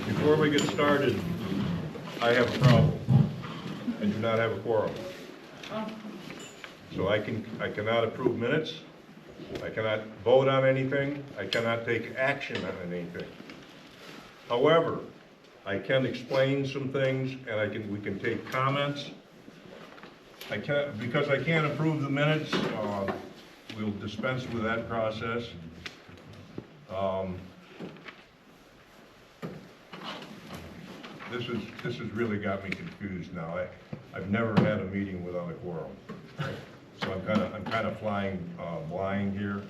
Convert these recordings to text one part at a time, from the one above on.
Before we get started, I have a problem. I do not have a quorum. So I cannot approve minutes. I cannot vote on anything. I cannot take action on anything. However, I can explain some things, and we can take comments. Because I can't approve the minutes, we'll dispense with that process. This has really got me confused now. I've never had a meeting without a quorum, so I'm kind of flying blind here.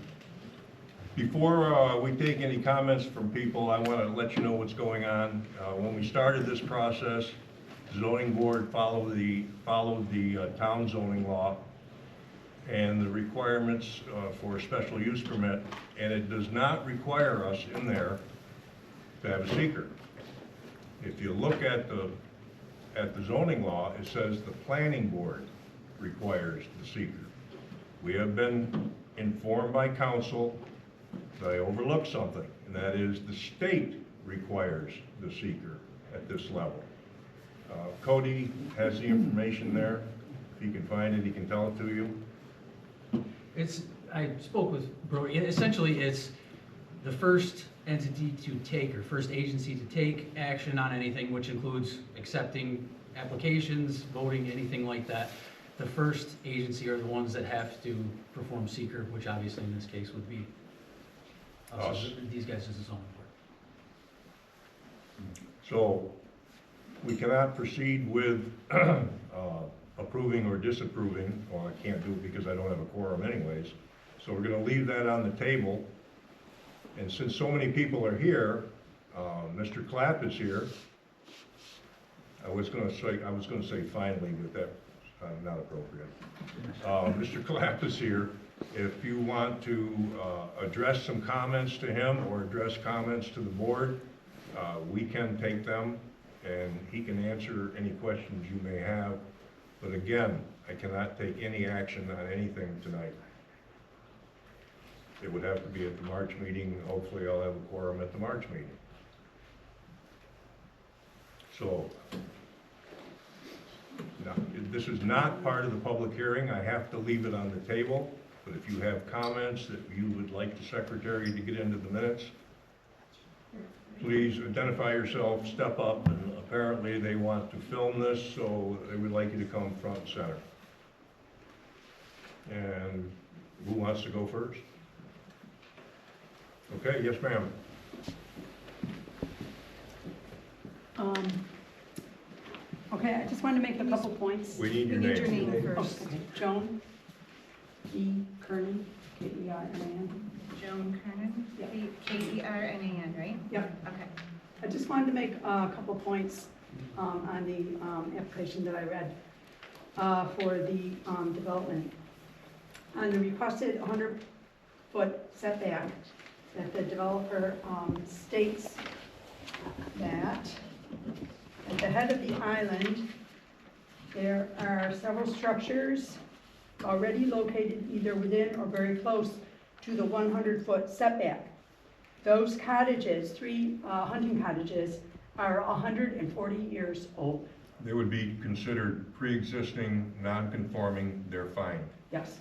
Before we take any comments from people, I want to let you know what's going on. When we started this process, the zoning board followed the town zoning law and the requirements for a special use permit, and it does not require us in there to have a seeker. If you look at the zoning law, it says the planning board requires the seeker. We have been informed by council that I overlooked something, and that is the state requires the seeker at this level. Cody has the information there. If he can find it, he can tell it to you. I spoke with Brody. Essentially, it's the first entity to take, or first agency to take action on anything, which includes accepting applications, voting, anything like that. The first agency are the ones that have to perform seeker, which obviously in this case would be us. These guys as the zoning board. So we cannot proceed with approving or disapproving. Well, I can't do it because I don't have a quorum anyways. So we're going to leave that on the table. And since so many people are here, Mr. Clapp is here. I was going to say finally, but that's not appropriate. Mr. Clapp is here. If you want to address some comments to him or address comments to the board, we can take them, and he can answer any questions you may have. But again, I cannot take any action on anything tonight. It would have to be at the March meeting. Hopefully I'll have a quorum at the March meeting. So, now, this is not part of the public hearing. I have to leave it on the table. But if you have comments that you would like the secretary to get into the minutes, please identify yourself, step up, and apparently they want to film this, so they would like you to come front and center. And who wants to go first? Okay, yes ma'am. Okay, I just wanted to make a couple points. We need your name. first. Joan E. Kernan, K-E-R-N-A-N. Joan Kernan? Yep. K-E-R-N-A-N, right? Yep. Okay. I just wanted to make a couple points on the application that I read for the development. On the requested 100-foot setback, that the developer states that at the head of the island, there are several structures already located either within or very close to the 100-foot setback. Those cottages, 3 hunting cottages, are 140 years old. They would be considered pre-existing, non-conforming, they're fine. Yes.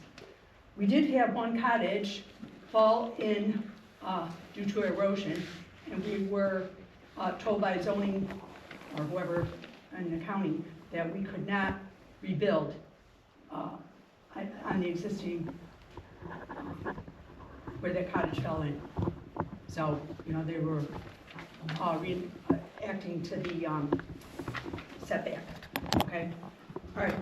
We did have one cottage fall in due to erosion, and we were told by zoning or whoever in the county that we could not rebuild on the existing where that cottage fell in. So, you know, they were reacting to the setback, okay? All right.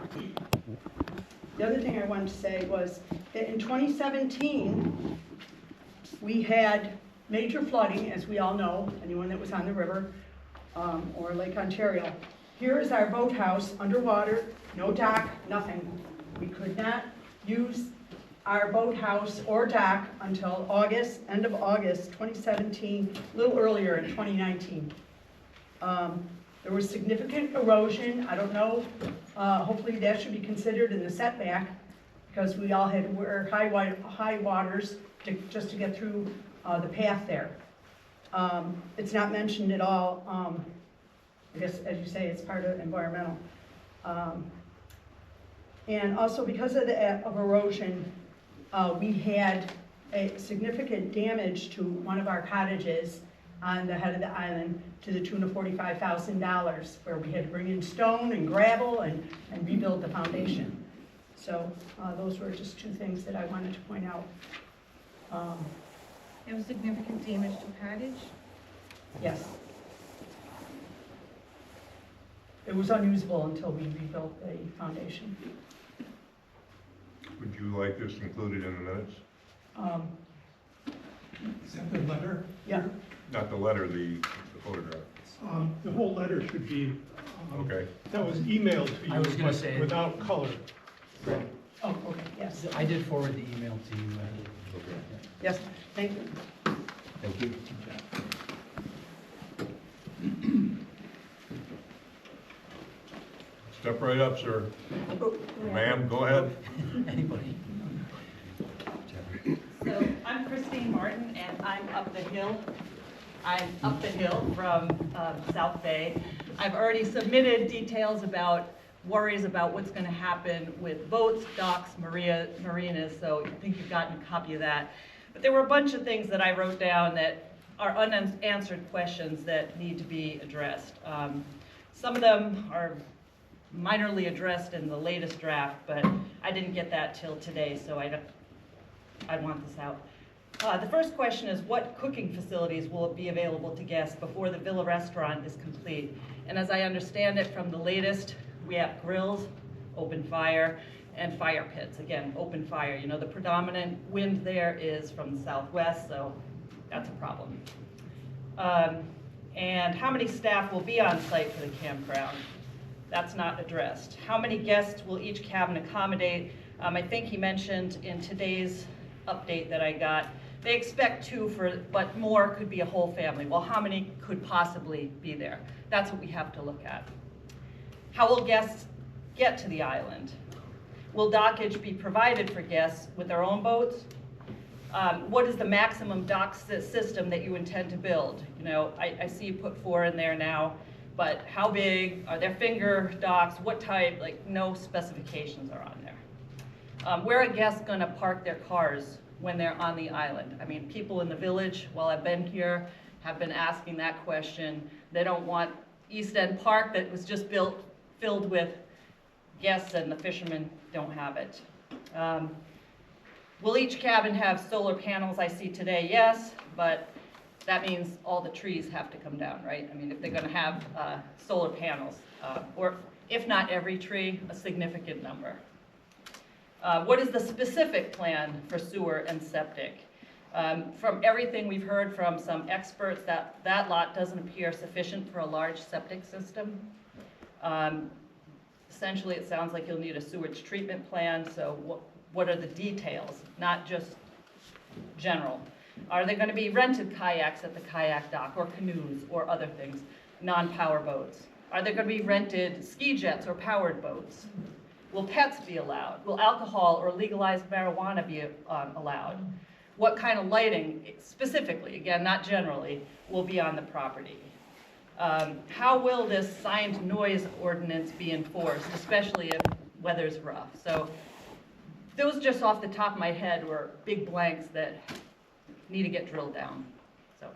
The other thing I wanted to say was that in 2017, we had major flooding, as we all know, anyone that was on the river or Lake Ontario. Here is our boathouse underwater, no dock, nothing. We could not use our boathouse or dock until August, end of August 2017, a little earlier in 2019. There was significant erosion. I don't know, hopefully that should be considered in the setback because we all had to wear high waters just to get through the path there. It's not mentioned at all. I guess, as you say, it's part of environmental. And also because of erosion, we had a significant damage to one of our cottages on the head of the island to the tune of $45,000, where we had to bring in stone and gravel and rebuild the foundation. So those were just two things that I wanted to point out. There was significant damage to cottage. Yes. It was unusable until we rebuilt the foundation. Would you like this included in the minutes? Is that the letter? Yeah. Not the letter, the photograph. The whole letter should be, Okay. that was emailed to you, I was gonna but say- without color. Oh, okay, yes. I did forward the email to you. Okay. Yes, thank you. Thank you. Step right up, sir. Ma'am, go ahead. Anybody? So I'm Christine Martin, and I'm up the hill. I'm up the hill from South Bay. I've already submitted details about worries about what's going to happen with boats, docks, marinas, so I think you've gotten a copy of that. But there were a bunch of things that I wrote down that are unanswered questions that need to be addressed. Some of them are minorly addressed in the latest draft, but I didn't get that till today, so I want this out. The first question is, what cooking facilities will be available to guests before the villa restaurant is complete? And as I understand it from the latest, we have grills, open fire, and fire pits. Again, open fire. You know, the predominant wind there is from the southwest, so that's a problem. And how many staff will be on site for the campground? That's not addressed. How many guests will each cabin accommodate? I think he mentioned in today's update that I got, they expect 2 but more could be a whole family. Well, how many could possibly be there? That's what we have to look at. How will guests get to the island? Will dockage be provided for guests with their own boats? What is the maximum dock system that you intend to build? You know, I see you put 4 in there now, but how big? Are there finger docks? What type? Like, no specifications are on there. Where are guests gonna park their cars when they're on the island? I mean, people in the village, while I've been here, have been asking that question. They don't want East End Park that was just filled with guests, and the fishermen don't have it. Will each cabin have solar panels? I see today, yes, but that means all the trees have to come down, right? I mean, if they're gonna have solar panels, or if not every tree, a significant number. What is the specific plan for sewer and septic? From everything we've heard from some experts, that lot doesn't appear sufficient for a large septic system. Essentially, it sounds like you'll need a sewage treatment plan, so what are the details, not just general? Are there gonna be rented kayaks at the kayak dock, or canoes, or other things, non-power boats? Are there gonna be rented ski jets or powered boats? Will pets be allowed? Will alcohol or legalized marijuana be allowed? What kind of lighting, specifically, again, not generally, will be on the property? How will this signed noise ordinance be enforced, especially if weather's rough? So those just off the top of my head were big blanks that need to get drilled down. So,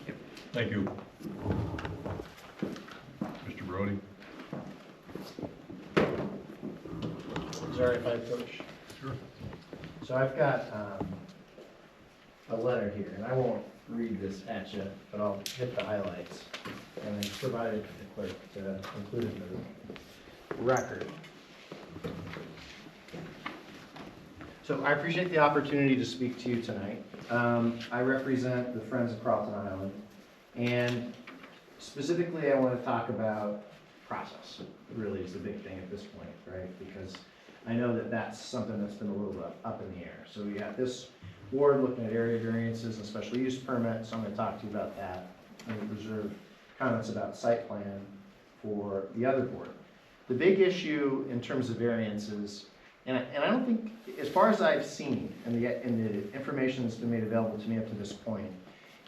thank you. Thank you. Mr. Brody? Sorry if I approach. Sure. So I've got a letter here, and I won't read this at you, but I'll hit the highlights and then provide it to the clerk to include in the record. So I appreciate the opportunity to speak to you tonight. I represent the Friends of Carleton Island, and specifically I want to talk about process. Really is the big thing at this point, right? Because I know that that's something that's been a little bit up in the air. So we got this board looking at area variances and special use permits, so I'm going to talk to you about that. I'm going to reserve comments about site plan for the other board. The big issue in terms of variances, and I don't think, as far as I've seen, and the information that's been made available to me up to this point,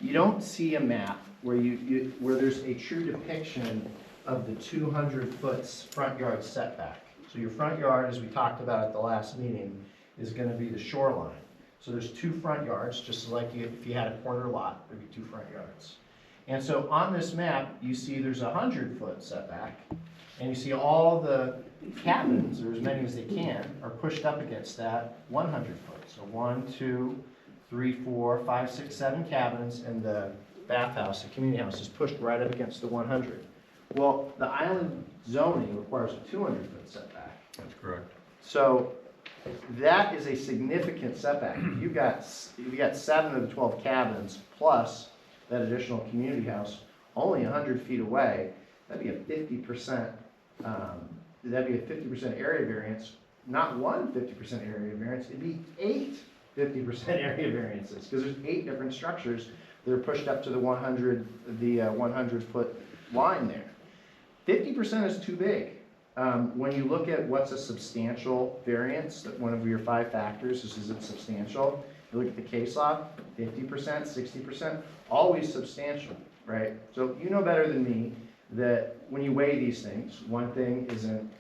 you don't see a map where where there's a true depiction of the 200-foot front yard setback. So your front yard, as we talked about at the last meeting, is gonna be the shoreline. So there's 2 front yards, just like if you had a corner lot, there'd be 2 front yards. And so on this map, you see there's a 100-foot setback, and you see all the cabins, or as many as they can, are pushed up against that 100-foot. So 1, 2, 3, 4, 5, 6, 7 cabins, and the bathhouse, the community house, is pushed right up against the 100. Well, the island zoning requires a 200-foot setback. That's correct. So that is a significant setback. If you've got 7 of the 12 cabins plus that additional community house only 100 feet away, that'd be a 50%. That'd be a 50% area variance. Not one 50% area variance. It'd be 8 50% area variances because there's 8 different structures that are pushed up to the 100-foot line there. 50% is too big. When you look at what's a substantial variance, that one of your 5 factors is it substantial? You look at the case law, 50%, 60%, always substantial, right? So you know better than me that when you weigh these things, one thing isn't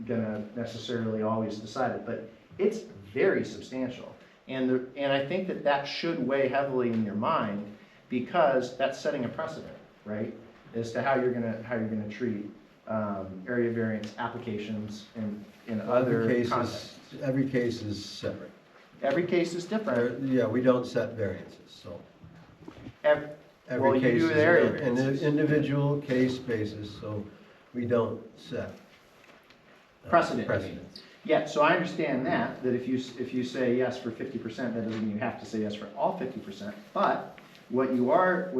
gonna necessarily always decide it, but it's very substantial. And I think that should weigh heavily in your mind because that's setting a precedent, right? As to how you're gonna treat area variance applications in other contexts. Every case is separate. Every case is different. Yeah, we don't set variances, so. Well, Every you case do is with area an variances. individual case basis, so we don't set. Precedent. Precedents. Yeah, so I understand that if you say yes for 50%, that doesn't mean you have to say yes for all 50%. But what you are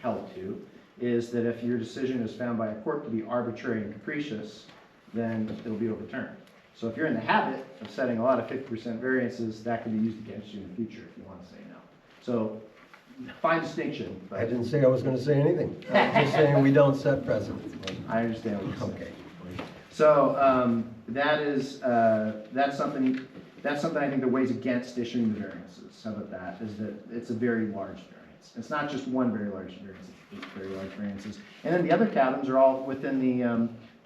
held to is that if your decision is found by a court to be arbitrary and capricious, then it'll be overturned. So if you're in the habit of setting a lot of 50% variances, that could be used against you in the future if you want to say no. So fine distinction. I didn't say I was gonna say anything. I was just saying we don't set precedents. I understand what you're saying. Okay. So that's something I think that weighs against issuing the variances. How about that? Is that it's a very large variance. It's not just one very large variance, it's 8 very large variances. And then the other cabins are all within the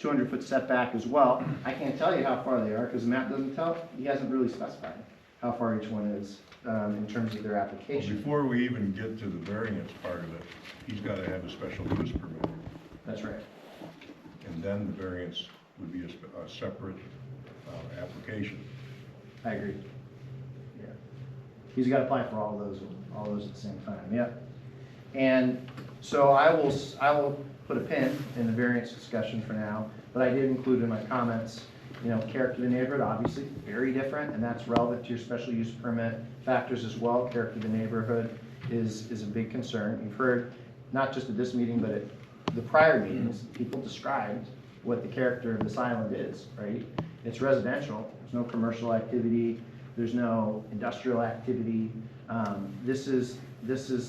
200-foot setback as well. I can't tell you how far they are because the map doesn't tell. He hasn't really specified how far each one is in terms of their Well, application. before we even get to the variance part of it, he's got to have a special use permit. That's right. And then the variance would be a separate application. I agree. Yeah. He's got to apply for all those at the same time. Yeah. And so I will put a pin in the variance discussion for now, but I did include in my comments, character of the neighborhood, obviously very different, and that's relevant to your special use permit factors as well. Character of the neighborhood is a big concern. You've heard, not just at this meeting, but at the prior meetings, people described what the character of this island is, right? It's residential, there's no commercial activity, there's no industrial activity. This is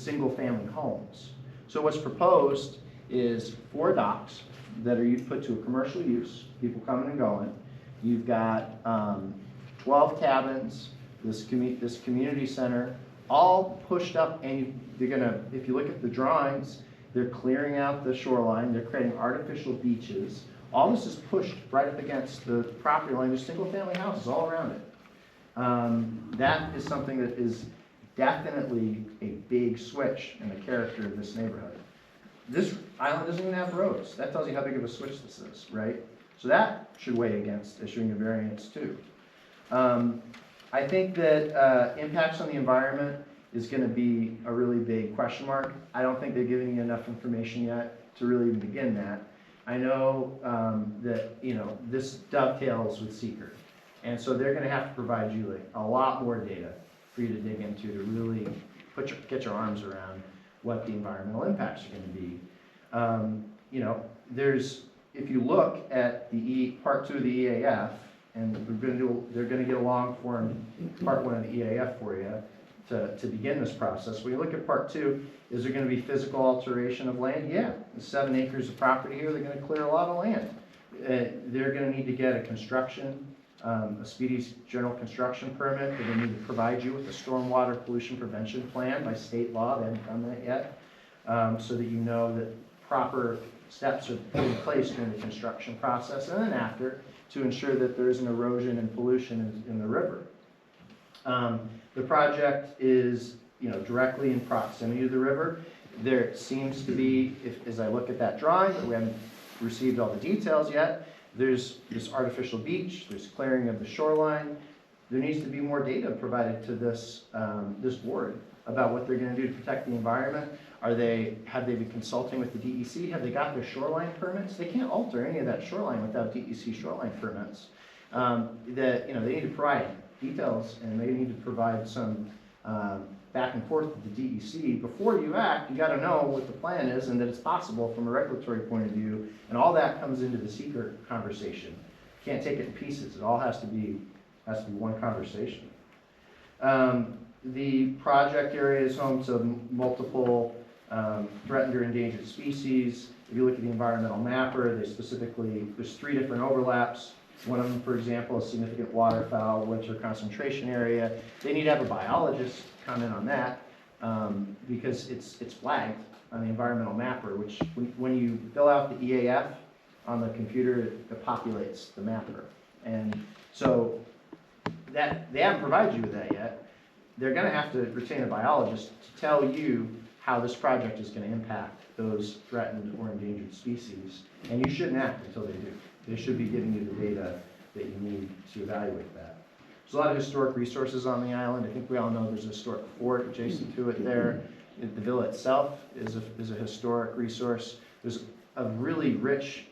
single-family homes. So what's proposed is 4 docks that are put to a commercial use, people coming and going. You've got 12 cabins, this community center, all pushed up, and if you look at the drawings, they're clearing out the shoreline, they're creating artificial beaches. All this is pushed right up against the property line. There's single-family houses all around it. That is something that is definitely a big switch in the character of this neighborhood. This island doesn't even have roads. That tells you how big of a switch this is, right? So that should weigh against issuing a variance too. I think that impacts on the environment is going to be a really big question mark. I don't think they're giving you enough information yet to really even begin that. I know that this dovetails with seeker, and so they're going to have to provide you like a lot more data for you to dig into to really get your arms around what the environmental impacts are going to be. If you look at the part 2 of the EAF, and they're going to get a long form part 1 of the EAF for you to begin this process. When you look at part 2, is there going to be physical alteration of land? Yeah, the 7 acres of property here, they're going to clear a lot of land. They're going to need to get a construction a speedy general construction permit. They're gonna need to provide you with a stormwater pollution prevention plan by state law. They haven't done that yet. So that you know that proper steps are put in place during the construction process and then after to ensure that there isn't erosion and pollution in the river. The project is, directly in proximity to the river. There seems to be, as I look at that drawing, but we haven't received all the details yet, there's this artificial beach, there's clearing of the shoreline. There needs to be more data provided to this board about what they're gonna do to protect the environment. Have they been consulting with the DEC? Have they got their shoreline permits? They can't alter any of that shoreline without DEC shoreline permits. They need to provide details and they need to provide some back and forth with the DEC. Before you act, you gotta know what the plan is and that it's possible from a regulatory point of view, and all that comes into the seeker conversation. You can't take it in pieces. It all has to be one conversation. The project area is home to multiple threatened or endangered species. If you look at the environmental mapper, there's 3 different overlaps. One of them, for example, is significant waterfowl winter concentration area. They need to have a biologist comment on that because it's flagged on the environmental mapper, which when you fill out the EAF on the computer, it populates the mapper. And so that they haven't provided you with that yet. They're gonna have to retain a biologist to tell you how this project is gonna impact those threatened or endangered species. And you shouldn't act until they do. They should be giving you the data that you need to evaluate that. There's a lot of historic resources on the island. I think we all know there's a historic fort adjacent to it there. The villa itself is a historic resource. There's a really rich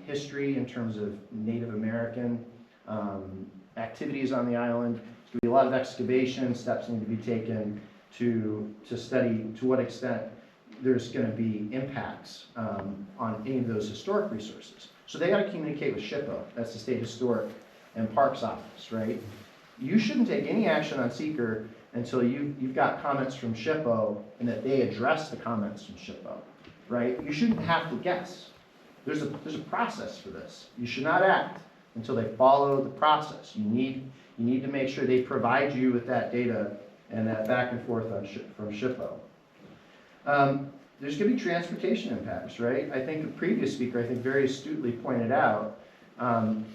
history in terms of Native American activities on the island. There's going to be a lot of excavation, steps need to be taken to study to what extent there's going to be impacts on any of those historic resources. So they got to communicate with SHPO, that's the State Historic and Parks Office, right? You shouldn't take any action on seeker until you've got comments from SHPO and that they address the comments from SHPO, right? You shouldn't have to guess. There's a process for this. You should not act until they follow the process. You need to make sure they provide you with that data and that back and forth from SHPO. There's going to be transportation impacts, right? I think the previous speaker, very astutely pointed out,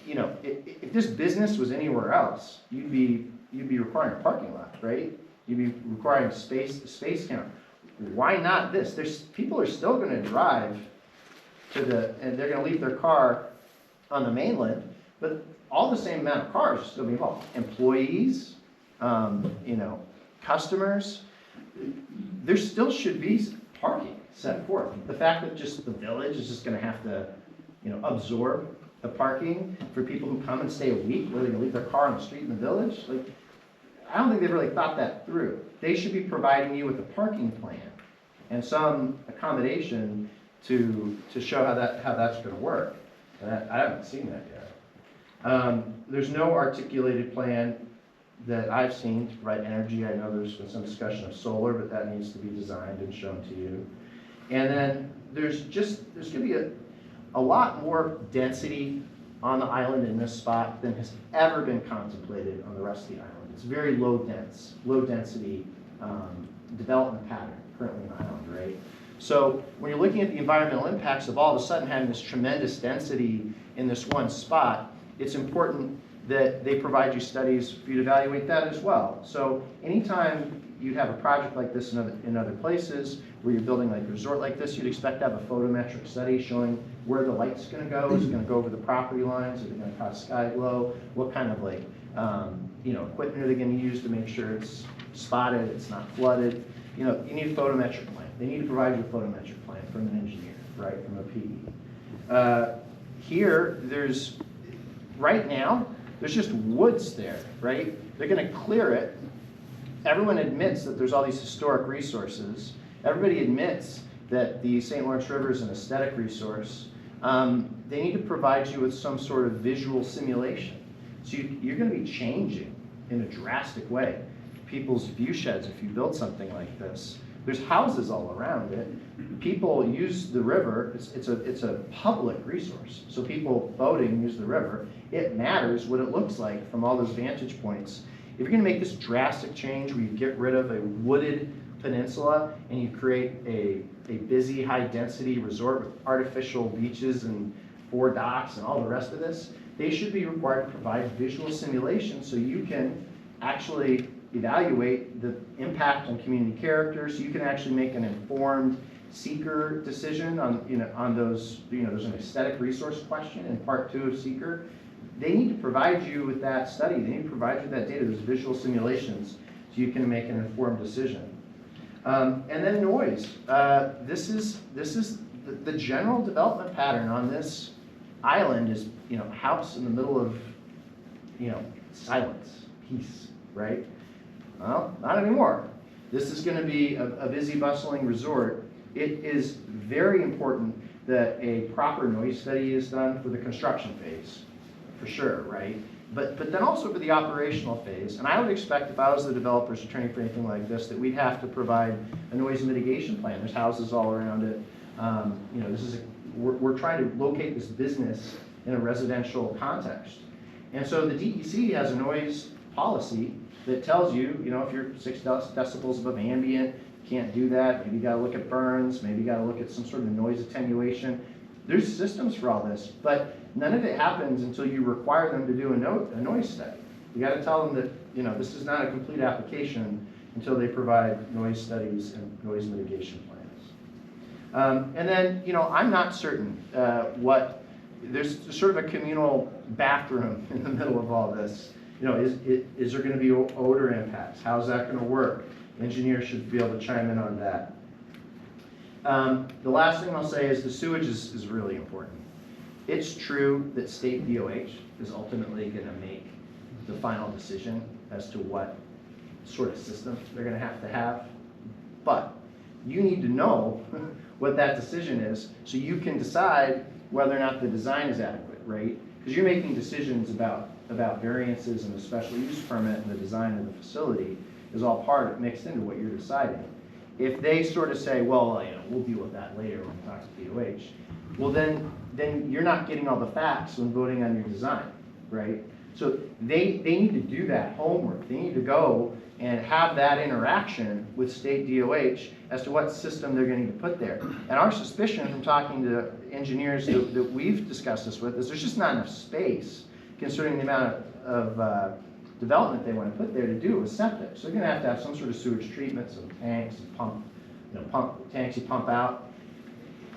if this business was anywhere else, you'd be requiring a parking lot, right? You'd be requiring space count. Why not this? People are still going to drive and they're going to leave their car on the mainland, but all the same amount of cars are still be involved. Employees, customers, there still should be parking set forth. The fact that just the village is just going to have to, absorb the parking for people who come and stay a week, where they're going to leave their car on the street in the village, I don't think they've really thought that through. They should be providing you with a parking plan and some accommodation to show how that's going to work. And I haven't seen that yet. There's no articulated plan that I've seen to provide energy. I know there's been some discussion of solar, but that needs to be designed and shown to you. And then there's going to be a lot more density on the island in this spot than has ever been contemplated on the rest of the island. It's very low density development pattern currently on the island, right? So when you're looking at the environmental impacts of all of a sudden having this tremendous density in this one spot, it's important that they provide you studies for you to evaluate that as well. So anytime you'd have a project like this in other places where you're building like a resort like this, you'd expect to have a photometric study showing where the light's going to go. Is it going to go over the property lines? Is it going to cause sky glow? What kind of equipment are they going to use to make sure it's spotted, it's not flooded? You need a photometric plan. They need to provide you a photometric plan from an engineer, right, from a PE. Here, right now, there's just woods there, right? They're going to clear it. Everyone admits that there's all these historic resources. Everybody admits that the St. Lawrence River is an aesthetic resource. They need to provide you with some sort of visual simulation. So you're going to be changing in a drastic way people's view sheds if you build something like this. There's houses all around it. People use the river, it's a public resource. So people boating use the river. It matters what it looks like from all those vantage points. If you're gonna make this drastic change where you get rid of a wooded peninsula and you create a busy, high-density resort with artificial beaches and 4 docks and all the rest of this, they should be required to provide visual simulation so you can actually evaluate the impact on community character, so you can actually make an informed seeker decision on those, there's an aesthetic resource question in part 2 of seeker. They need to provide you with that study. They need to provide you with that data, those visual simulations, so you can make an informed decision. And then noise. This is the general development pattern on this island is, house in the middle of, silence, peace, right? Well, not anymore. This is going to be a busy, bustling resort. It is very important that a proper noise study is done for the construction phase, for sure, right? But then also for the operational phase. And I would expect if I was the developer's attorney for anything like this, that we'd have to provide a noise mitigation plan. There's houses all around it. We're trying to locate this business in a residential context. And so the DEC has a noise policy that tells you, if you're 6 decibels above ambient, can't do that. Maybe you got to look at burns. Maybe you got to look at some sort of noise attenuation. There's systems for all this, but none of it happens until you require them to do a noise study. You got to tell them that this is not a complete application until they provide noise studies and noise mitigation plans. And then I'm not certain there's sort of a communal bathroom in the middle of all this. Is there going to be odor impacts? How's that going to work? Engineers should be able to chime in on that. The last thing I'll say is the sewage is really important. It's true that state DOH is ultimately going to make the final decision as to what sort of system they're going to have. But you need to know what that decision is so you can decide whether or not the design is adequate, right? Because you're making decisions about variances and the special use permit and the design of the facility is all mixed into what you're deciding. If they sort of say, well, we'll deal with that later when we talk to DOH, well then you're not getting all the facts when voting on your design, right? So they need to do that homework. They need to go and have that interaction with state DOH as to what system they're going to put there. And our suspicion from talking to engineers that we've discussed this with is there's just not enough space considering the amount of development they want to put there to do with septic. So they're going to have some sort of sewage treatment, some tanks, some tanks you pump out.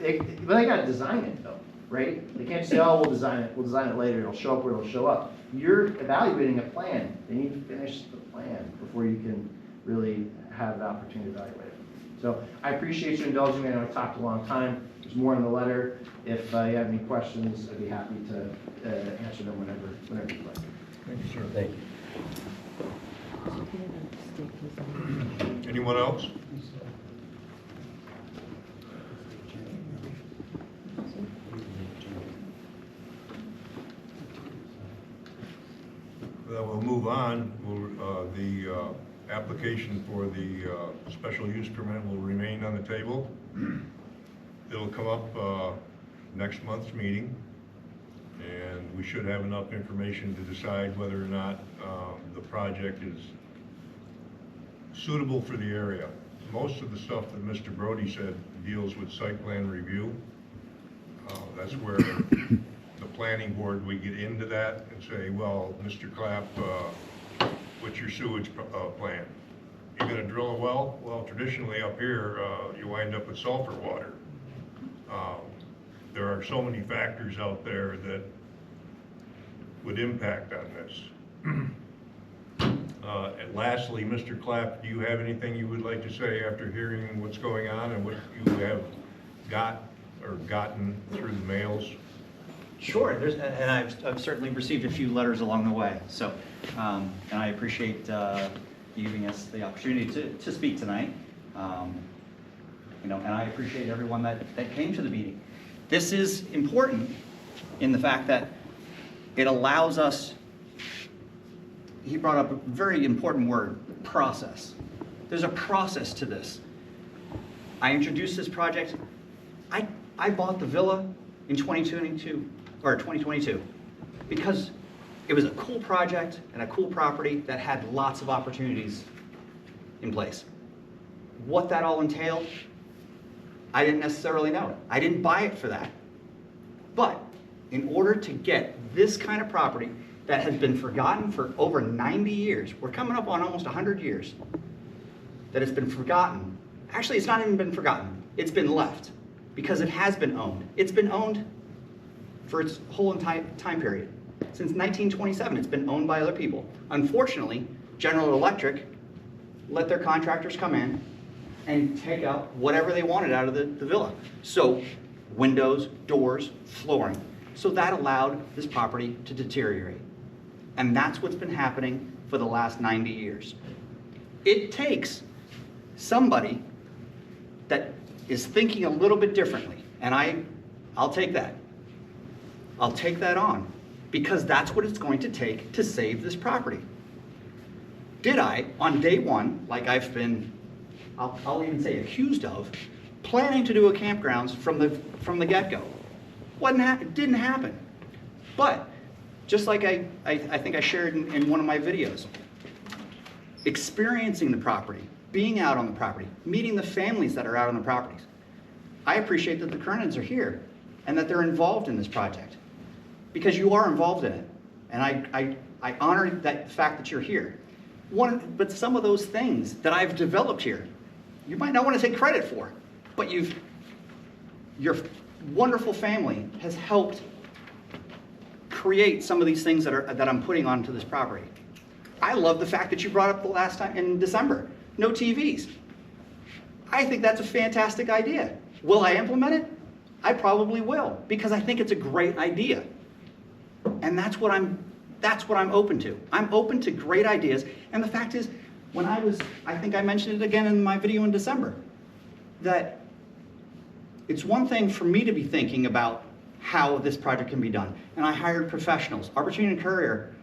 But they got to design it though, right? They can't say, oh, we'll design it later, it'll show up where it'll show up. You're evaluating a plan. They need to finish the plan before you can really have the opportunity to evaluate it. So I appreciate you indulging me. I know I talked a long time. There's more in the letter. If you have any questions, I'd be happy to answer them whenever you'd like. Thank you, sir. Thank you. Anyone else? Then we'll move on. The application for the special use permit will remain on the table. It'll come up next month's meeting, and we should have enough information to decide whether or not the project is suitable for the area. Most of the stuff that Mr. Brody said deals with site plan review. That's where the planning board, we get into that and say, well, Mr. Clapp, what's your sewage plan? You're gonna drill a well? Well, traditionally up here, you wind up with sulfur water. There are so many factors out there that would impact on this. And lastly, Mr. Clapp, do you have anything you would like to say after hearing what's going on and what you have gotten through the mails? Sure, and I've certainly received a few letters along the way. So, and I appreciate you giving us the opportunity to speak tonight. And I appreciate everyone that came to the meeting. This is important in the fact that it allows us. He brought up a very important word: process. There's a process to this. I introduced this project. I bought the villa in 2022 because it was a cool project and a cool property that had lots of opportunities in place. What that all entailed, I didn't necessarily know. I didn't buy it for that. But in order to get this kind of property that has been forgotten for over 90 years, we're coming up on almost 100 years, that it's been forgotten. Actually, it's not even been forgotten. It's been left because it has been owned. It's been owned for its whole entire time period. Since 1927, it's been owned by other people. Unfortunately, General Electric let their contractors come in and take out whatever they wanted out of the villa. So windows, doors, flooring. So that allowed this property to deteriorate. And that's what's been happening for the last 90 years. It takes somebody that is thinking a little bit differently, and I'll take that. I'll take that on, because that's what it's going to take to save this property. Did I, on day one, like I've been, I'll even say accused of, planning to do a campgrounds from the get-go? It didn't happen. But, just like I think I shared in one of my videos, experiencing the property, being out on the property, meeting the families that are out on the properties, I appreciate that the Kernans are here and that they're involved in this project, because you are involved in it. And I honor that fact that you're here. But some of those things that I've developed here, you might not want to take credit for, but your wonderful family has helped create some of these things that I'm putting onto this property. I love the fact that you brought up the last time in December, no TVs. I think that's a fantastic idea. Will I implement it? I probably will, because I think it's a great idea. And that's what I'm open to. I'm open to great ideas. And the fact is, I think I mentioned it again in my video in December, that it's one thing for me to be thinking about how this project can be done. And I hired professionals. Opportunity and Courier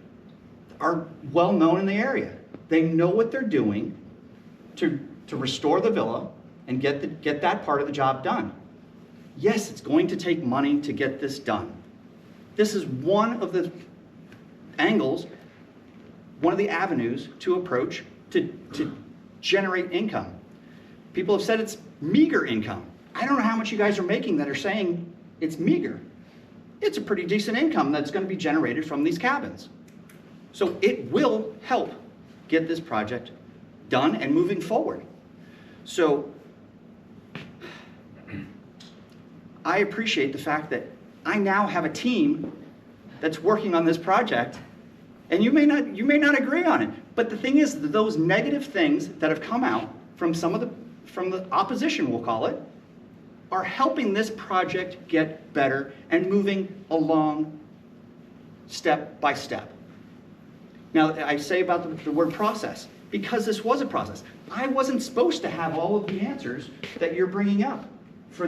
are well known in the area. They know what they're doing to restore the villa and get that part of the job done. Yes, it's going to take money to get this done. This is one of the angles, one of the avenues to approach to generate income. People have said it's meager income. I don't know how much you guys are making that are saying it's meager. It's a pretty decent income that's going to be generated from these cabins. So it will help get this project done and moving forward. So I appreciate the fact that I now have a team that's working on this project, and you may not agree on it, but the thing is that those negative things that have come out from from the opposition, we'll call it, are helping this project get better and moving along step by step. Now, I say about the word process, because this was a process. I wasn't supposed to have all of the answers that you're bringing up for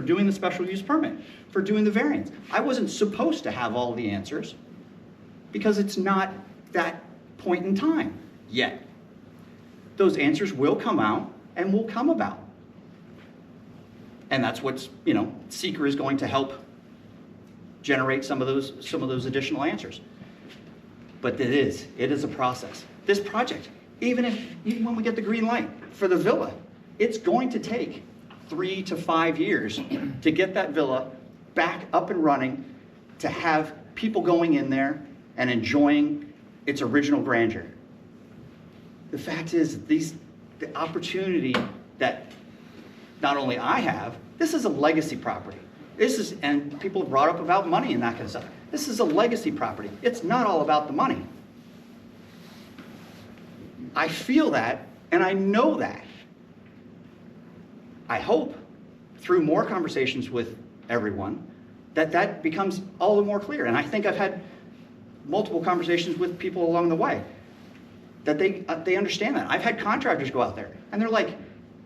doing the special use permit, for doing the variance. I wasn't supposed to have all the answers because it's not that point in time yet. Those answers will come out and will come about. And that's what's, Seeker is going to help generate some of those additional answers. But it is a process. This project, even when we get the green light for the villa, it's going to take 3 to 5 years to get that villa back up and running, to have people going in there and enjoying its original grandeur. The fact is, the opportunity that not only I have, this is a legacy property. And people have brought up about money and that kind of stuff. This is a legacy property. It's not all about the money. I feel that, and I know that. I hope, through more conversations with everyone, that becomes all the more clear. And I think I've had multiple conversations with people along the way, that they understand that. I've had contractors go out there, and they're like,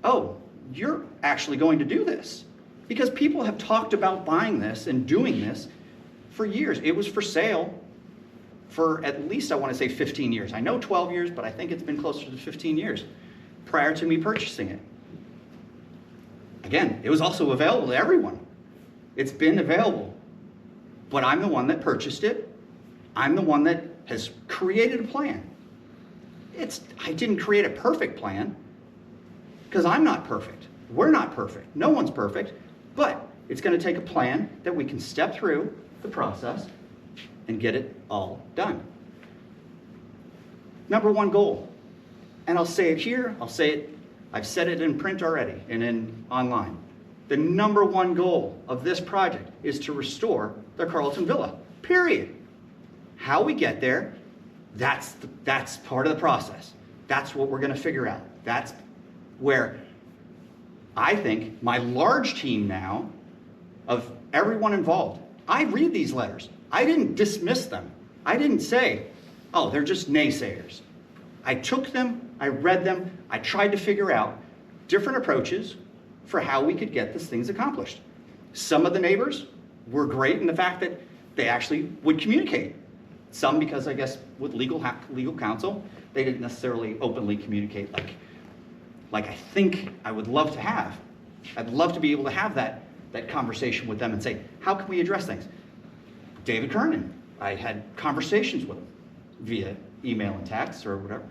oh, you're actually going to do this. Because people have talked about buying this and doing this for years. It was for sale for at least, I want to say, 15 years. I know 12 years, but I think it's been closer to 15 years prior to me purchasing it. Again, it was also available to everyone. It's been available. But I'm the one that purchased it. I'm the one that has created a plan. I didn't create a perfect plan because I'm not perfect. We're not perfect. No one's perfect. But it's going to take a plan that we can step through the process and get it all done. Number one goal, and I'll say it here, I've said it in print already and online. The number one goal of this project is to restore the Carleton Villa, period. How we get there, that's part of the process. That's what we're gonna figure out. That's where I think my large team now of everyone involved, I read these letters. I didn't dismiss them. I didn't say, oh, they're just naysayers. I took them, I read them, I tried to figure out different approaches for how we could get these things accomplished. Some of the neighbors were great in the fact that they actually would communicate. Some, because I guess with legal counsel, they didn't necessarily openly communicate like I think I would love to have. I'd love to be able to have that conversation with them and say, how can we address things? David Kernan, I had conversations with him via email and text or whatever.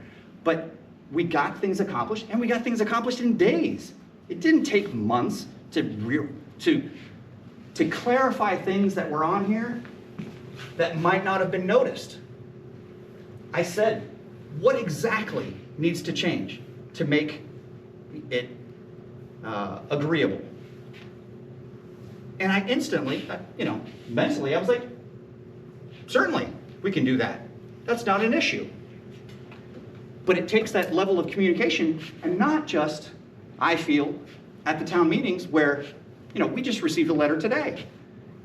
But we got things accomplished, and we got things accomplished in days. It didn't take months to clarify things that were on here that might not have been noticed. I said, what exactly needs to change to make it agreeable? And I instantly, mentally, I was like, certainly, we can do that. That's not an issue. But it takes that level of communication, and not just, I feel, at the town meetings where, we just received a letter today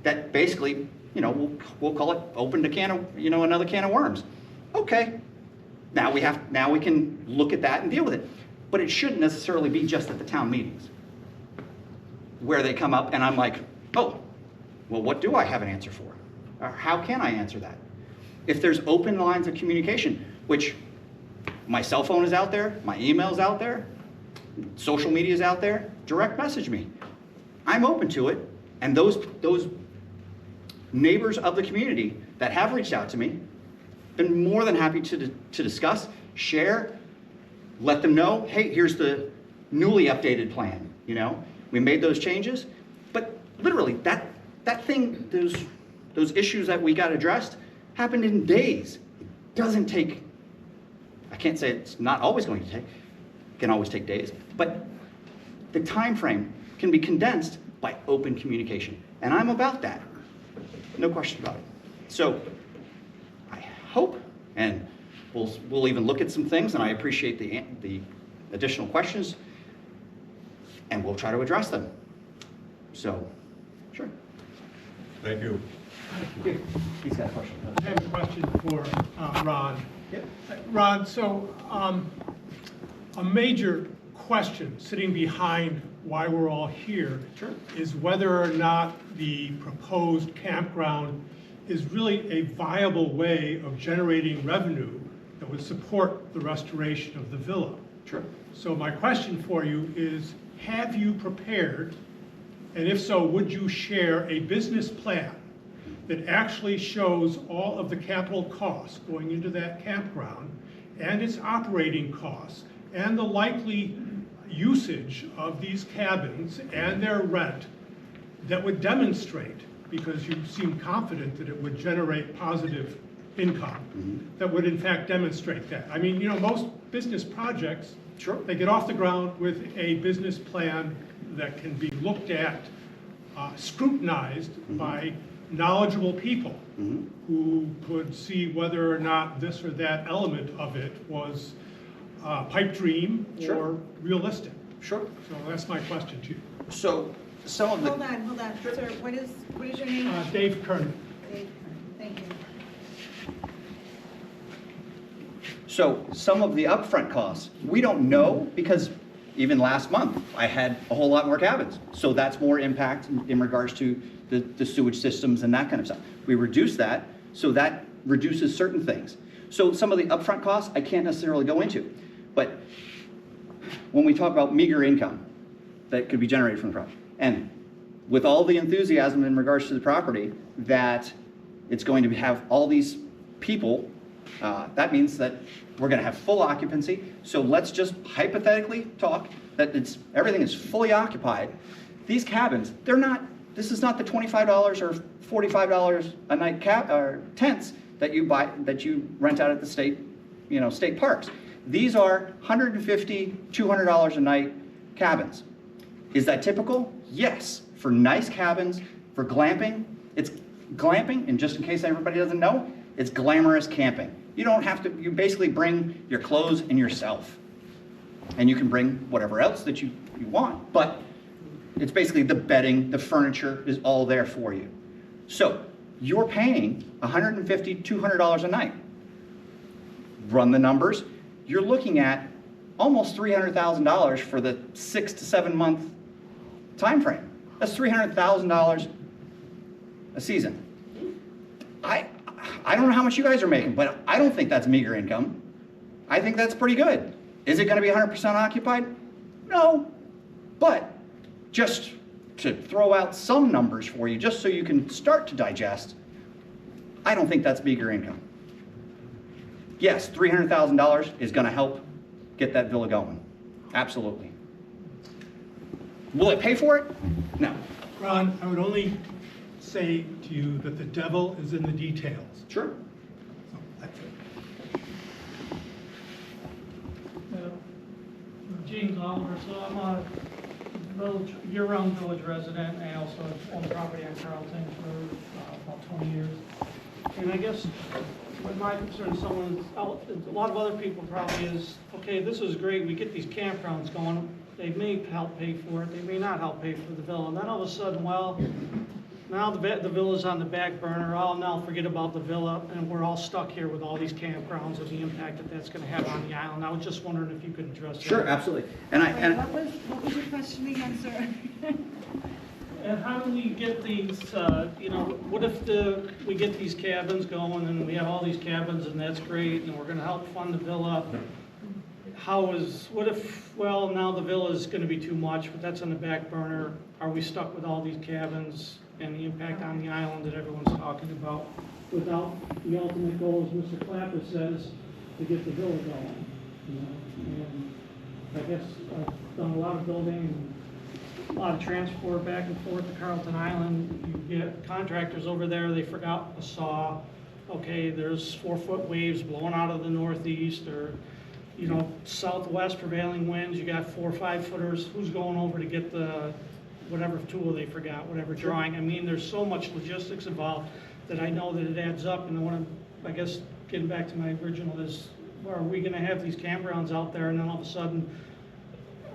that basically, we'll call it opened another can of worms. Okay, now we can look at that and deal with it. But it shouldn't necessarily be just at the town meetings where they come up and I'm like, oh, well, what do I have an answer for? Or how can I answer that? If there's open lines of communication, which my cell phone is out there, my email's out there, social media is out there, direct message me. I'm open to it, and those neighbors of the community that have reached out to me, been more than happy to discuss, share, let them know, hey, here's the newly updated plan, We made those changes, but literally that thing, those issues that we got addressed happened in days. It doesn't take, I can't say it's not always going to take, it can always take days, but the time frame can be condensed by open communication. And I'm about that, no question about it. So I hope, and we'll even look at some things, and I appreciate the additional questions, and we'll try to address them. So, sure. Thank you. He's got a question. I have a question for Ron. Yep. Ron, so a major question sitting behind why we're all here is whether or not the proposed campground is really a viable way of generating revenue that would support the restoration of the villa. Sure. So my question for you is, have you prepared, and if so, would you share a business plan that actually shows all of the capital costs going into that campground and its operating costs and the likely usage of these cabins and their rent that would demonstrate, because you seem confident that it would generate positive income, that would in fact demonstrate that? I mean, most business projects, they get off the ground with a business plan that can be looked at, scrutinized by knowledgeable people who could see whether or not this or that element of it was a pipe dream or realistic. Sure. So that's my question to you. So some of the... Hold on, sir, what is your name? Dave Kernan. Dave, thank you. So some of the upfront costs, we don't know, because even last month, I had a whole lot more cabins. So that's more impact in regards to the sewage systems and that kind of stuff. We reduce that, so that reduces certain things. So some of the upfront costs, I can't necessarily go into. But when we talk about meager income, that could be generated from the property. And with all the enthusiasm in regards to the property, that it's going to have all these people, that means that we're going to have full occupancy. So let's just hypothetically talk that everything is fully occupied. These cabins, this is not the $25 or $45 a night or tents that you rent out at the state parks. These are $150, $200 a night cabins. Is that typical? Yes. For nice cabins, for glamping, it's glamping, and just in case everybody doesn't know, it's glamorous camping. You don't have to, you basically bring your clothes and yourself. And you can bring whatever else that you want, but it's basically the bedding, the furniture is all there for you. So you're paying $150, $200 a night. Run the numbers, you're looking at almost $300,000 for the 6 to 7 month time frame. That's $300,000 a season. I don't know how much you guys are making, but I don't think that's meager income. I think that's pretty good. Is it going to be 100% occupied? No, but just to throw out some numbers for you, just so you can start to digest, I don't think that's meager income. Yes, $300,000 is going to help get that villa going. Absolutely. Will it pay for it? No. Ron, I would only say to you that the devil is in the details. Sure. So that's it. James Oliver, so I'm a year-round village resident, and I also own property on Carleton for about 20 years. And I guess what my concern, a lot of other people probably is, okay, this is great, we get these campgrounds going, they may help pay for it, they may not help pay for the villa, and then all of a sudden, well, now the villa's on the back burner, I'll now forget about the villa, and we're all stuck here with all these campgrounds and the impact that that's gonna have on the island. I was just wondering if you could address that. Sure, absolutely. Wait, what was your question again, sir? And how do we get these, what if we get these cabins going and we have all these cabins and that's great and we're gonna help fund the villa? What if, well, now the villa is gonna be too much, but that's on the back burner. Are we stuck with all these cabins and the impact on the island that everyone's talking about without the ultimate goal, as Mr. Clapper says, to get the villa going? And I guess I've done a lot of building and a lot of transport back and forth to Carleton Island. You get contractors over there, they forgot a saw. Okay, there's 4-foot waves blowing out of the northeast, or southwest prevailing winds. You got 4 or 5 footers. Who's going over to get the whatever tool they forgot, whatever drawing? I mean, there's so much logistics involved that I know that it adds up. And I guess getting back to my original is, are we going to have these campgrounds out there and then all of a sudden,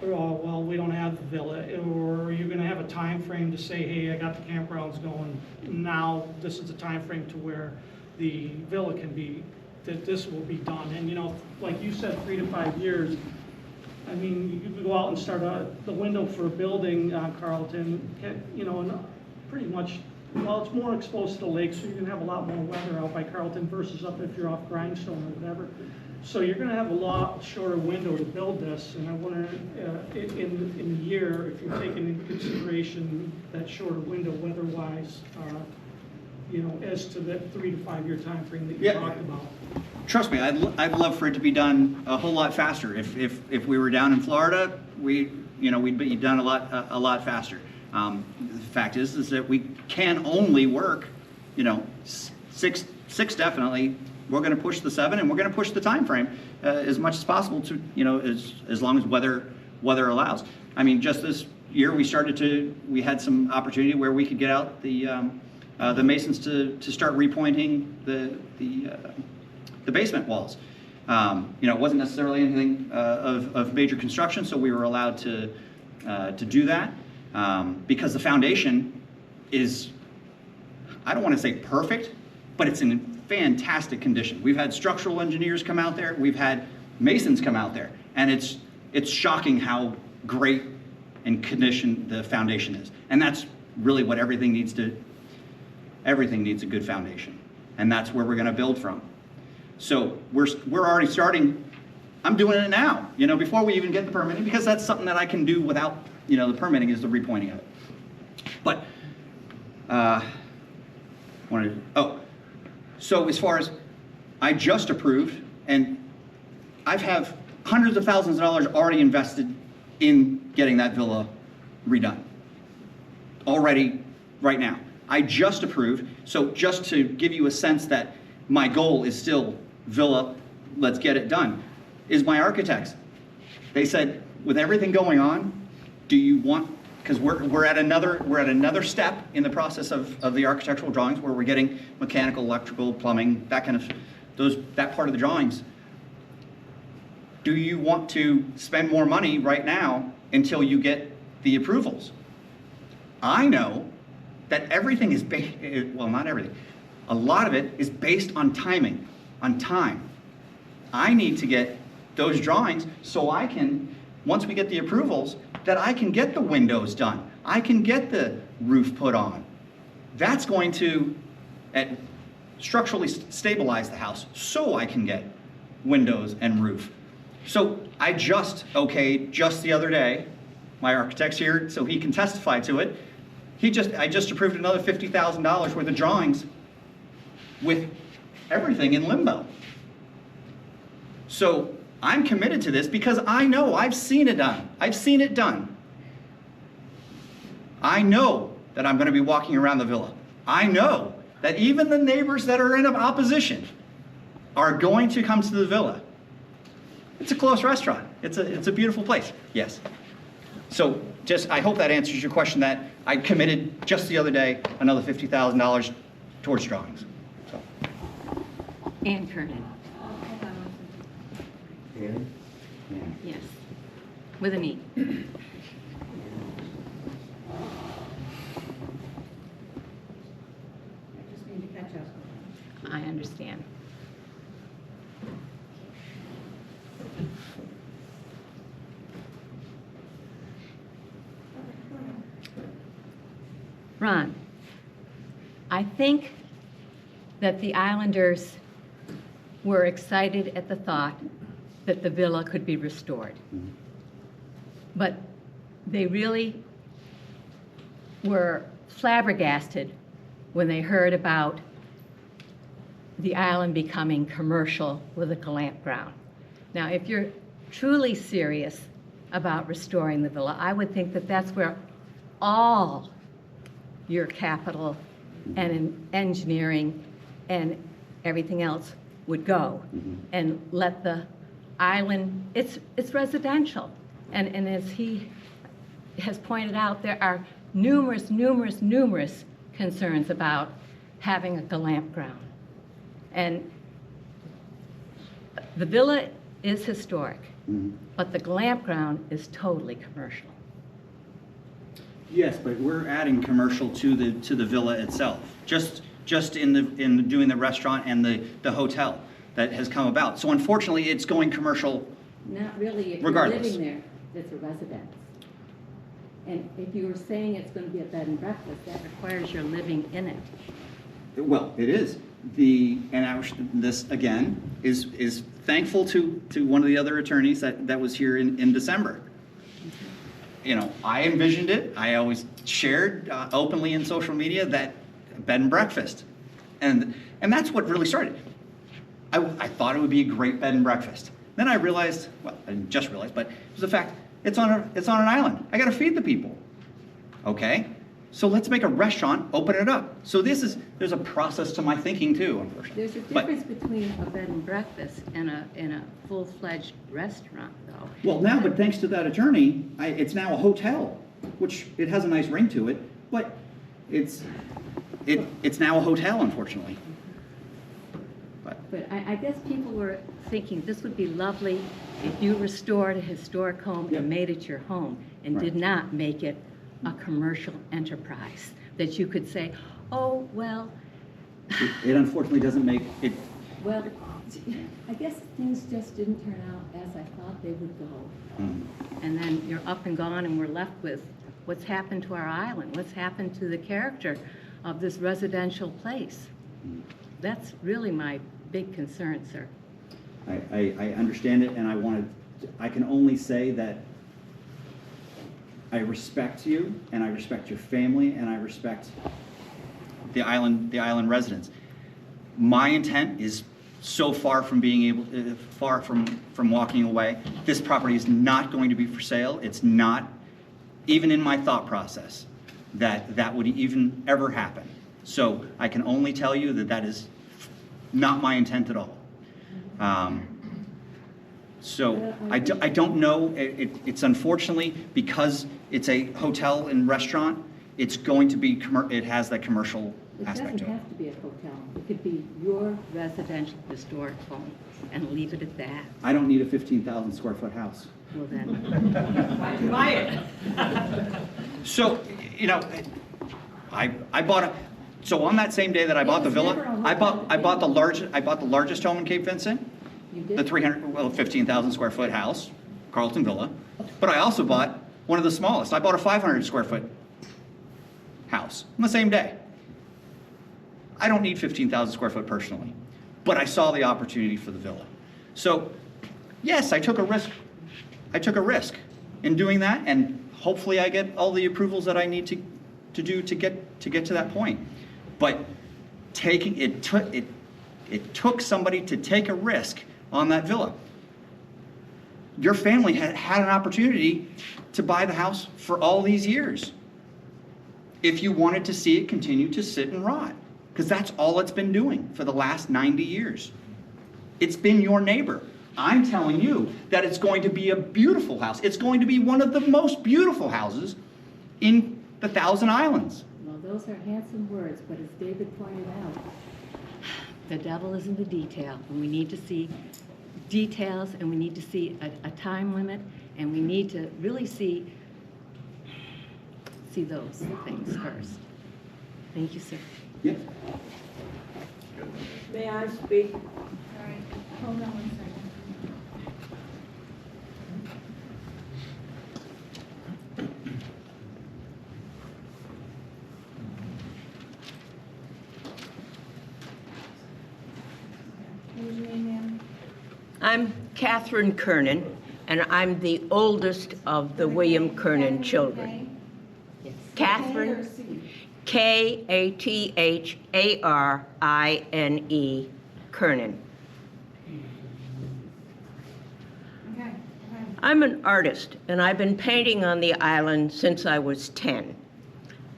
oh, well, we don't have the villa? Or are you going to have a time frame to say, hey, I got the campgrounds going, now this is the time frame to where the villa can be, that this will be done? And like you said, 3 to 5 years. I mean, you could go out and start the window for a building on Carleton, and pretty much, well, it's more exposed to the lake, so you can have a lot more weather out by Carleton versus up if you're off Grindstone or whatever. So you're going to have a lot shorter window to build this, and I wonder in the year, if you're taking into consideration that shorter window weather-wise, as to that 3 to 5 year time frame that you talked about. Trust me, I'd love for it to be done a whole lot faster. If we were down in Florida, we'd be done a lot faster. The fact is that we can only work, 6 definitely. We're going to push the 7, and we're going to push the time frame as much as possible to, as long as weather allows. I mean, just this year we had some opportunity where we could get out the masons to start repointing the basement walls. It wasn't necessarily anything of major construction, so we were allowed to do that because the foundation is, I don't want to say perfect, but it's in fantastic condition. We've had structural engineers come out there, we've had masons come out there, and it's shocking how great and conditioned the foundation is. And that's really what everything needs a good foundation, and that's where we're going to build from. So we're already starting. I'm doing it now, before we even get the permitting, because that's something that I can do without the permitting is the repointing of it. But, so as far as, I just approved, and I have hundreds of thousands of dollars already invested in getting that villa redone. Already, right now. I just approved, so just to give you a sense that my goal is still villa, let's get it done, is my architects. They said, with everything going on, do you want, because we're at another step in the process of the architectural drawings where we're getting mechanical, electrical, plumbing, that kind of, that part of the drawings. Do you want to spend more money right now until you get the approvals? I know that everything is well, not everything. A lot of it is based on timing, on time. I need to get those drawings so I can, once we get the approvals, that I can get the windows done. I can get the roof put on. That's going to structurally stabilize the house so I can get windows and roof. So I just the other day, my architect's here so he can testify to it. I just approved another $50,000 worth of drawings with everything in limbo. So I'm committed to this because I know I've seen it done. I've seen it done. I know that I'm going to be walking around the villa. I know that even the neighbors that are in opposition are going to come to the villa. It's a close restaurant. It's a beautiful place. Yes. So I hope that answers your question, that I committed just the other day another $50,000 towards drawings. So. Ann Kernan. Ann? Yes, with an E. I just need to catch up. I understand. Ron, I think that the Islanders were excited at the thought that the villa could be restored. But they really were flabbergasted when they heard about the island becoming commercial with a campground. Now, if you're truly serious about restoring the villa, I would think that that's where all your capital and in engineering and everything else would go, and let the island, it's residential. And as he has pointed out, there are numerous concerns about having a campground. And the villa is historic, but the campground is totally commercial. Yes, but we're adding commercial to the villa itself. Just in doing the restaurant and the hotel that has come about. So unfortunately, it's going commercial. Not really. If regardless. You're living there, it's a residence. And if you were saying it's going to be a bed and breakfast, that requires you're living in it. Well, it is. This again is thankful to one of the other attorneys that was here in December. I envisioned it. I always shared openly in social media that bed and breakfast, and that's what really started. I thought it would be a great bed and breakfast. Then I realized, well, I didn't just realize, but it was the fact it's on an island. I got to feed the people. Okay, so let's make a restaurant, open it up. So there's a process to my thinking too, unfortunately. There's a difference between a bed and breakfast and a full-fledged restaurant, though. Well, now, but thanks to that attorney, it's now a hotel, which it has a nice ring to it, but it's now a hotel, unfortunately. But I guess people were thinking this would be lovely if you restored a historic home and made it your home and did not make it a commercial enterprise. That you could say, oh, well. It unfortunately doesn't make it. Well, I guess things just didn't turn out as I thought they would go. And then you're up and gone and we're left with what's happened to our island, what's happened to the character of this residential place. That's really my big concern, sir. I understand it, and I can only say that I respect you, and I respect your family, and I respect the island residents. My intent is so far from being able, far from walking away. This property is not going to be for sale. It's not even in my thought process that would even ever happen. So I can only tell you that is not my intent at all. So I don't know, it's unfortunately, because it's a hotel and restaurant, it's going to be, it has that commercial aspect to it. It doesn't have to be a hotel. It could be your residential historic home, and leave it at that. I don't need a 15,000 square foot house. Well then, Why'd you buy it? So, you know, I bought so on that same day that I bought the villa, I bought the largest home in Cape Vincent, you the did. 15,000 square foot house, Carleton Villa, but I also bought one of the smallest. I bought a 500 square foot house on the same day. I don't need 15,000 square foot personally, but I saw the opportunity for the villa. So, yes, I took a risk. I took a risk in doing that, and hopefully I get all the approvals that I need to do to get to that point. But it took somebody to take a risk on that villa. Your family had an opportunity to buy the house for all these years if you wanted to see it continue to sit and rot, because that's all it's been doing for the last 90 years. It's been your neighbor. I'm telling you that it's going to be a beautiful house. It's going to be one of the most beautiful houses in the Thousand Islands. Well, those are handsome words, but as David pointed out, the devil is in the detail, and we need to see details, and we need to see a time limit, and we need to really see those things first. Thank you, sir. Yeah. May I speak? All right, hold on one second. What was your name, ma'am? I'm Catherine Kernan, and I'm the oldest of the William Kernan children. Catherine, Katharine Kernan. Okay. I'm an artist, and I've been painting on the island since I was 10.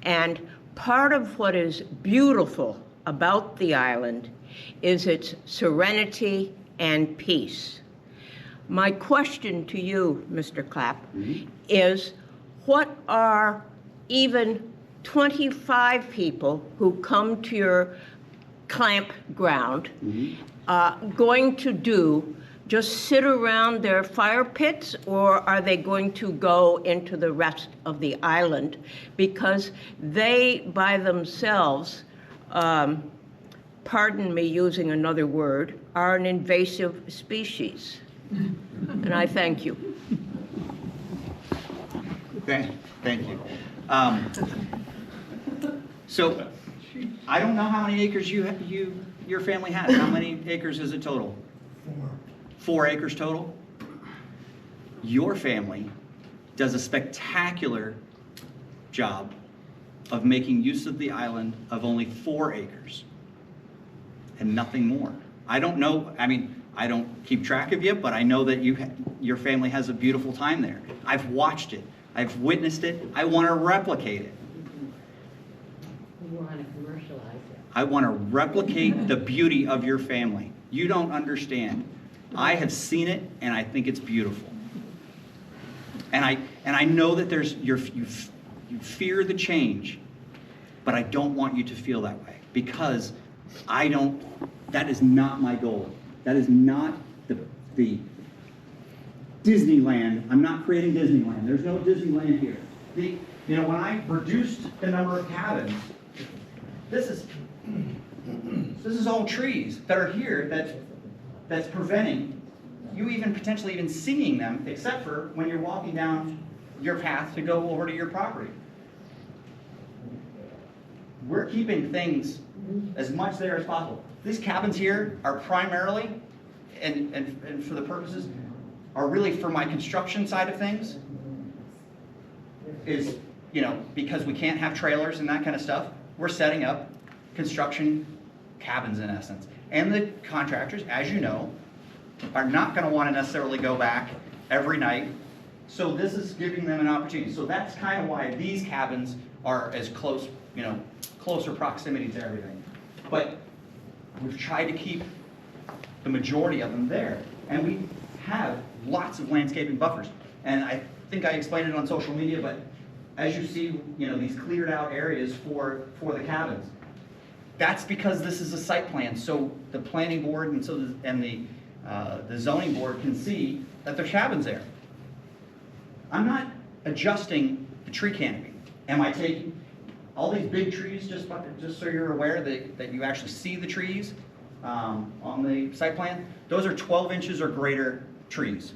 And part of what is beautiful about the island is its serenity and peace. My question to you, Mr. Clapp, is what are even 25 people who come to your campground going to do? Just sit around their fire pits, or are they going to go into the rest of the island? Because they, by themselves, pardon me using another word, are an invasive species. And I thank you. Thank you. So, I don't know how many acres your family has. How many acres is it total? 4 acres total? Your family does a spectacular job of making use of the island of only 4 acres and nothing more. I don't know, I mean, I don't keep track of you, but I know that your family has a beautiful time there. I've watched it. I've witnessed it. I want to replicate it. We want to commercialize it. I want to replicate the beauty of your family. You don't understand. I have seen it, and I think it's beautiful. And I know that you fear the change, but I don't want you to feel that way, because that is not my goal. That is not the Disneyland. I'm not creating Disneyland. There's no Disneyland here. When I reduced the number of cabins, this is all trees that are here that's preventing you even potentially even seeing them, except for when you're walking down your path to go over to your property. We're keeping things as much there as possible. These cabins here are primarily, and for the purposes, are really for my construction side of things. is, you know, because we can't have trailers and that kind of stuff, we're setting up construction cabins in essence. And the contractors, as you know, are not going to want to necessarily go back every night. So this is giving them an opportunity. So that's kind of why these cabins are as close, you know, closer proximity to everything. But we've tried to keep the majority of them there. And we have lots of landscaping buffers. And I think I explained it on social media, but as you see, you know, these cleared out areas for the cabins, that's because this is a site plan. So the planning board and the zoning board can see that there's cabins there. I'm not adjusting the tree canopy. Am I taking all these big trees, just so you're aware that you actually see the trees on the site plan? Those are 12 inches or greater trees.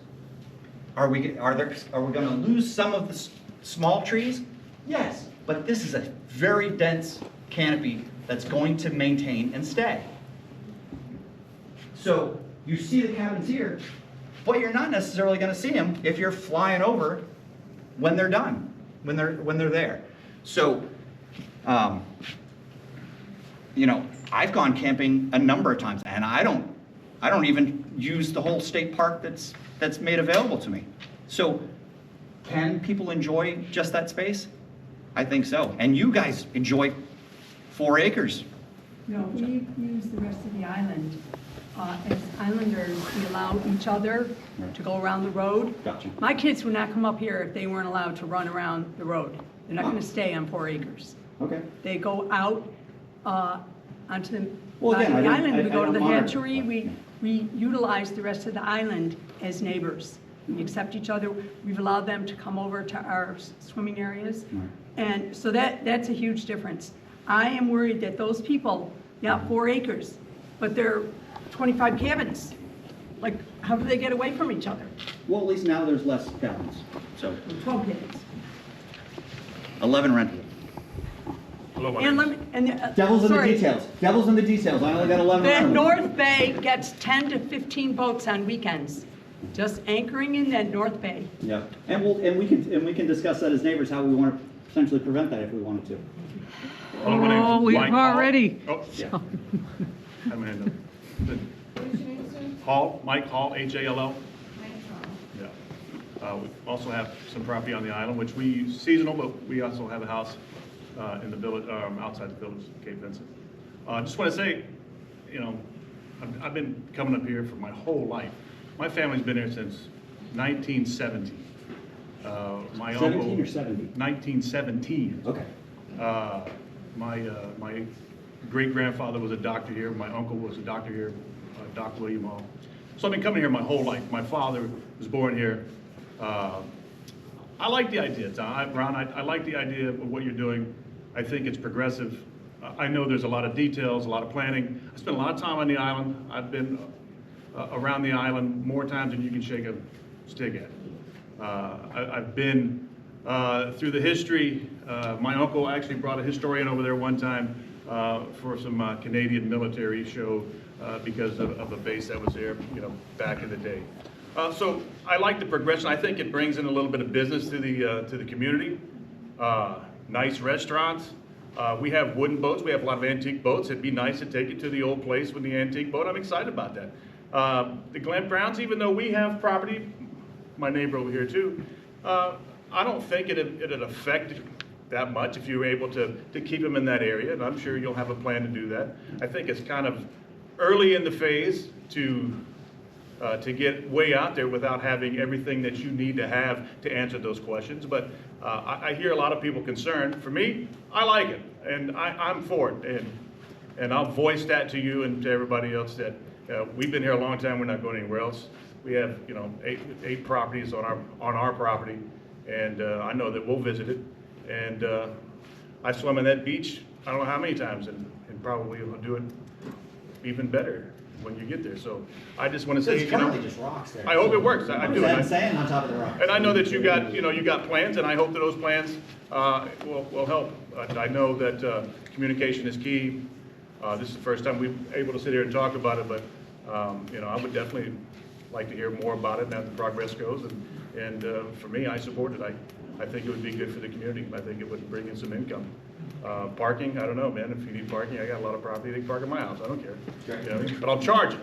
Are we going to lose some of the small trees? Yes, but this is a very dense canopy that's going to maintain and stay. So you see the cabins here, but you're not necessarily going to see them if you're flying over when they're done, when they're there. So, you know, I've gone camping a number of times, and I don't even use the whole state park that's made available to me. So, can people enjoy just that space? I think so. And you guys enjoy 4 acres. No, we use the rest of the island. As islanders, we allow each other to go around the road. Gotcha. My kids would not come up here if they weren't allowed to run around the road. They're not going to stay on 4 acres. Okay. They go out onto the Well, again, the I island. We don't go to the monitor. hatchery. We utilize the rest of the island as neighbors. We accept each other. We've allowed them to come over to our swimming areas. Right. And so that's a huge difference. I am worried that those people, 4 acres, but they're 25 cabins. Like, how do they get away from each other? Well, at least now there's less cabins. So 12 cabins. 11 rental. Hello, my And name let me, and Devil's in the sorry. details. Devil's in the details. I only got 11 The rental. North Bay gets 10 to 15 boats on weekends, just anchoring in that North Bay. Yeah, and we can discuss that as neighbors, how we want to potentially prevent that if we wanted to. Hello, my name's we've Mike Hall. already. Oh, Yeah. have my hand up. What's your name, sir? Hall, Mike Hall, H-A-L-L. Mike Hall. Yeah. We also have some property on the island, which we use seasonal, but we also have a house in the village, outside the village, Cape Vincent. Just want to say, you know, I've been coming up here for my whole life. My family's been here since 1970. My 17 uncle, or 70? 1917. Okay. My great-grandfather was a doctor here. My uncle was a doctor here, Doc William Hall. So I've been coming here my whole life. My father was born here. I like the idea, Tom. Ron, I like the idea of what you're doing. I think it's progressive. I know there's a lot of details, a lot of planning. I spent a lot of time on the island. I've been around the island more times than you can shake a stick at. I've been through the history. My uncle actually brought a historian over there one time for some Canadian military show because of a base that was there, you know, back in the day. So I like the progression. I think it brings in a little bit of business to the community. Nice restaurants. We have wooden boats. We have a lot of antique boats. It'd be nice to take it to the old place with the antique boat. I'm excited about that. The campgrounds, even though we have property, my neighbor over here too, I don't think it'd affect that much if you were able to keep them in that area, and I'm sure you'll have a plan to do that. I think it's kind of early in the phase to get way out there without having everything that you need to have to answer those questions. But I hear a lot of people concerned. For me, I like it, and I'm for it, and I'll voice that to you and to everybody else that we've been here a long time. We're not going anywhere else. We have, you know, eight properties on our property, and I know that we'll visit it. And I swim in that beach I don't know how many times, and probably will do it even better when you get there. So I just want to say, It's currently just rocks there. I hope it works. I do. And sand on top of the rocks. And I know that you got plans, and I hope that those plans will help. I know that communication is key. This is the first time we've been able to sit here and talk about it, but I would definitely like to hear more about it and how the progress goes. And for me, I support it. I think it would be good for the community. I think it would bring in some income. Parking, I don't know, man. If you need parking, I got a lot of property. They can park in my house. I don't care. You know, but I'll charge it.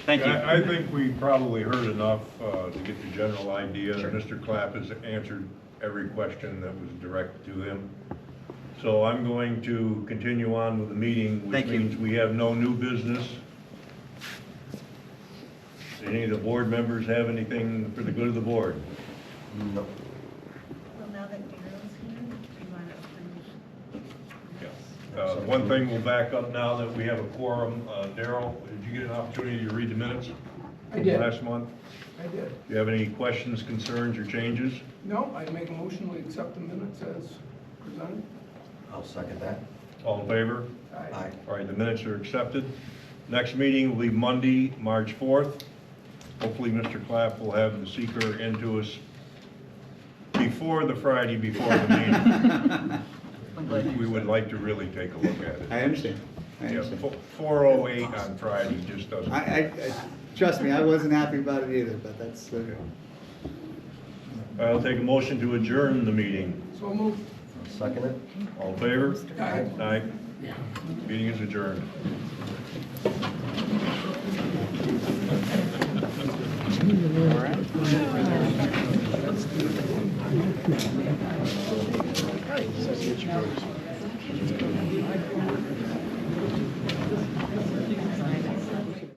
Thank you. I think we probably heard enough to get the general idea. Mr. Clapp has answered every question that was directed to him. So I'm going to continue on with the meeting, which Thank you. means we have no new business. Any of the board members have anything for the good of the board? No. Well, now that Daryl's here, we want to finish. Yeah. One thing, we'll back up now that we have a quorum. Daryl, did you get an opportunity to read the minutes? I did. Last month? I did. Do you have any questions, concerns, or changes? No, I make a motion, we accept the minutes as presented. I'll second that. All in favor? Aye. All right, the minutes are accepted. Next meeting will be Monday, March 4th. Hopefully, Mr. Clapp will have the seeker into us before the Friday before the meeting. We would like to really take a look at it. I understand. I Yeah, understand. 4:08 on Friday just doesn't. Trust me, I wasn't happy about it either, but that's, I'll take a motion to adjourn the meeting. So moved. Second it? All in favor? Aye. Aye. Meeting is adjourned. All right.